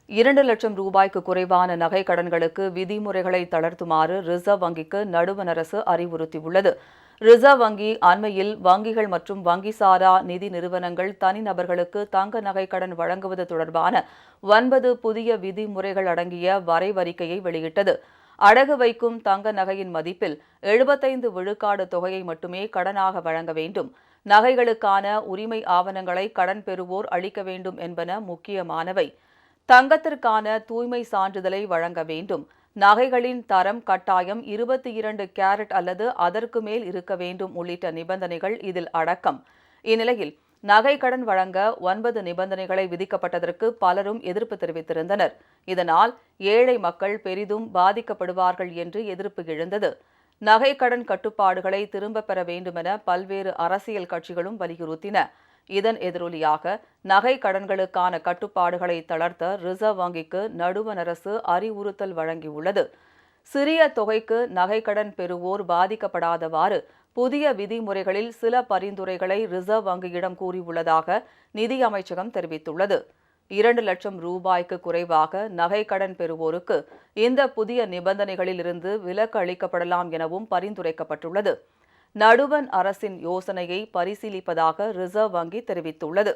2 லட்சம் ரூபாய்க்கு குறைவான நகை கடன்களுக்கு விதிமுறைகளை தளர்த்துமாறு ரிசர்வ் வங்கிக்கு நடுவண் அரசு அறிவுறுத்தியுள்ளது. ரிசர்வ் வங்கி அண்மையில் வங்கிகள் மற்றும் வங்கி சாரா நிதி நிறுவனங்கள் தனிநபர்களுக்கு தங்க நகை கடன் வழங்குவது தொடர்பான 9 புதிய விதிமுறைகள் அடங்கிய வரைவறிக்கையை வெளியிட்டது. அடகு வைக்கும் தங்க நகையின் மதிப்பில் 75 விழுக்காடு தொகையை மட்டுமே கடனாக வழங்க வேண்டும். நகைகளுக்கான உரிமை ஆவணங்களை கடன் பெறுவோர் அளிக்க வேண்டும் என்பன முக்கியமானவை. தங்கத்திற்கான தூய்மை சான்றிதழை வழங்க வேண்டும். நகைகளின் தரம் கட்டாயம் 22 கேரட் அல்லது அதற்கு மேல் இருக்க வேண்டும் உள்ளிட்ட நிபந்தனைகள் இதில் அடக்கம். இந்நிலையில் நகை கடன் வழங்க 9 நிபந்தனைகளை விதிக்கப்பட்டதற்கு பலரும் எதிர்ப்பு தெரிவித்திருந்தனர். இதனால் ஏழை மக்கள் பெரிதும் பாதிக்கப்படுவார்கள் என்று எதிர்ப்பு எழுந்தது. நகை கடன் கட்டுப்பாடுகளை திரும்பப் பெற வேண்டுமென பல்வேறு அரசியல் கட்சிகளும் வலியுறுத்தின. இதன் எதிரொலியாக நகை கடன்களுக்கான கட்டுப்பாடுகளை தளர்த்த ரிசர்வ் வங்கிக்கு நடுவண் அரசு அறிவுறுத்தல் வழங்கியுள்ளது. சிறிய தொகைக்கு நகை கடன் பெறுவோர் பாதிக்கப்படாதவாறு புதிய விதிமுறைகளில் சில பரிந்துரைகளை ரிசர்வ் வங்கியிடம் கூறியுள்ளதாக நிதி அமைச்சகம் தெரிவித்துள்ளது. 2 லட்சம் ரூபாய்க்கு குறைவாக நகை கடன் பெறுவோருக்கு இந்த புதிய நிபந்தனைகளிலிருந்து விலக்கு அளிக்கப்படலாம் எனவும் பரிந்துரைக்கப்பட்டுள்ளது. நடுவண் அரசின் யோசனையை பரிசீலிப்பதாக ரிசர்வ் வங்கி தெரிவித்துள்ளது.